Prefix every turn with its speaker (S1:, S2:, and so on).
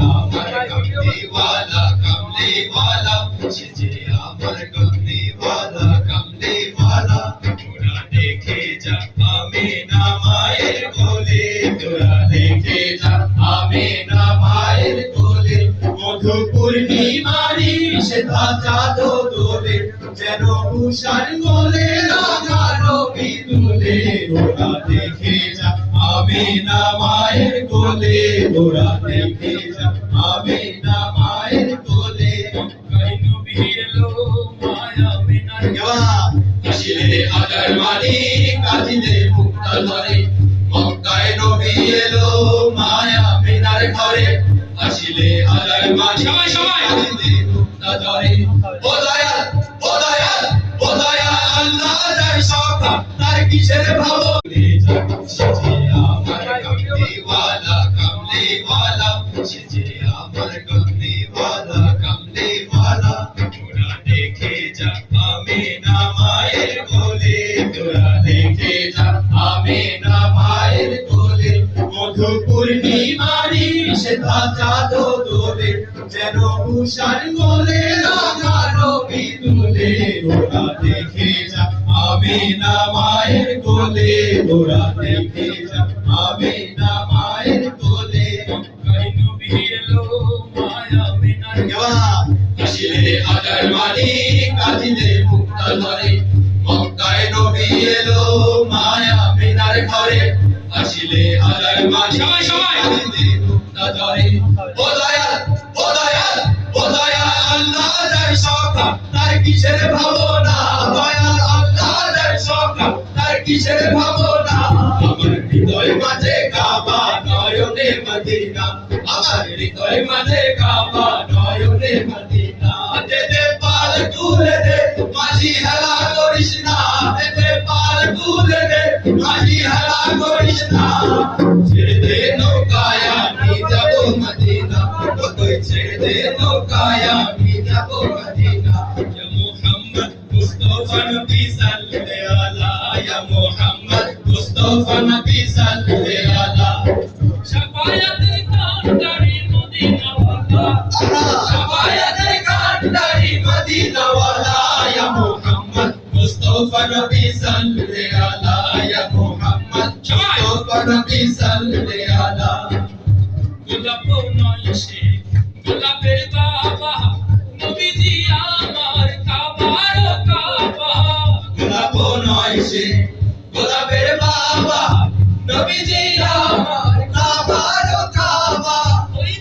S1: আমার কামলিওয়ালা কামলিওয়ালা সে যে আমার কামলিওয়ালা কামলিওয়ালা তোরা দেখে যা আমিনা মায়ের কোলে তোরা দেখে যা আমিনা মায়ের কোলে মধু পূর্ণিমারি সেটা চাঁদ দোলে যেন উষার কোলে রাঙা রবি তুলে তোরা দেখে যা আমিনা মায়ের কোলে তোরা দেখে যা আমিনা মায়ের কোলে মক্কায় নবী এলো মায়া আমিনার ঘরে আসিলে হাজার মানি কাঁদিলে মুক্তা ধরে মক্কায় নবী এলো মায়া আমিনার ঘরে আসিলে হাজার মানি সবাই কাঁদিলে মুক্তা ধরে ও দয়াল ও দয়াল ও দয়াল আল্লাহ যার সখা তার কিসের ভাব সে যে আমার কামলিওয়ালা কামলিওয়ালা সে যে আমার কামলিওয়ালা কামলিওয়ালা তোরা দেখে যা আমিনা মায়ের কোলে তোরা দেখে যা আমিনা মায়ের কোলে মধু পূর্ণিমারি সেটা চাঁদ দোলে যেন উষার কোলে রাঙা রবি তুলে তোরা দেখে যা আমিনা মায়ের কোলে তোরা দেখে যা আমিনা মায়ের কোলে মক্কায় নবী এলো মায়া আমিনার ঘরে আসিলে হাজার মানি কাঁদিলে মুক্তা ধরে মক্কায় নবী এলো মায়া আমিনার ঘরে আসিলে হাজার মানি সবাই কাঁদিলে মুক্তা ধরে ও দয়াল ও দয়াল ও দয়াল আল্লাহ যার সখা তার কিসের ভাবনা দয়াল আল্লাহ যার সখা তার কিসের ভাবনা আমার হৃদয় মাঝে কাবা নয়নে মদিনা আমার হৃদয় মাঝে কাবা নয়নে মদিনা দে পাল তুলে দে মাঝি হেলা করিস না দে পাল তুলে দে মাঝি হেলা করিস না ছেড়ে দে নৌকায় আমি যাব মদিনা ও তুই ছেড়ে দে নৌকায় আমি যাব মদিনা ইয়া মুহাম্মদ মুস্তাফা নবী সাল্লাল্লাহু আলাইহি ইয়া মুহাম্মদ মুস্তাফা নবী সাল্লাল্লাহু আলাইহি শাফায়াতের কান্ডারি মদিনাওয়ালা শাফায়াতের কান্ডারি মদিনাওয়ালা ইয়া মুহাম্মদ মুস্তাফা নবী সাল্লাল্লাহু আলাইহি ইয়া মুহাম্মদ মুস্তাফা নবী সাল্লাল্লাহু আলাইহি গোলাপ নয় সে গোলাপের বাবা নবীজি আমার কাবার কাবা গোলাপ নয় সে গোলাপের বাবা নবীজি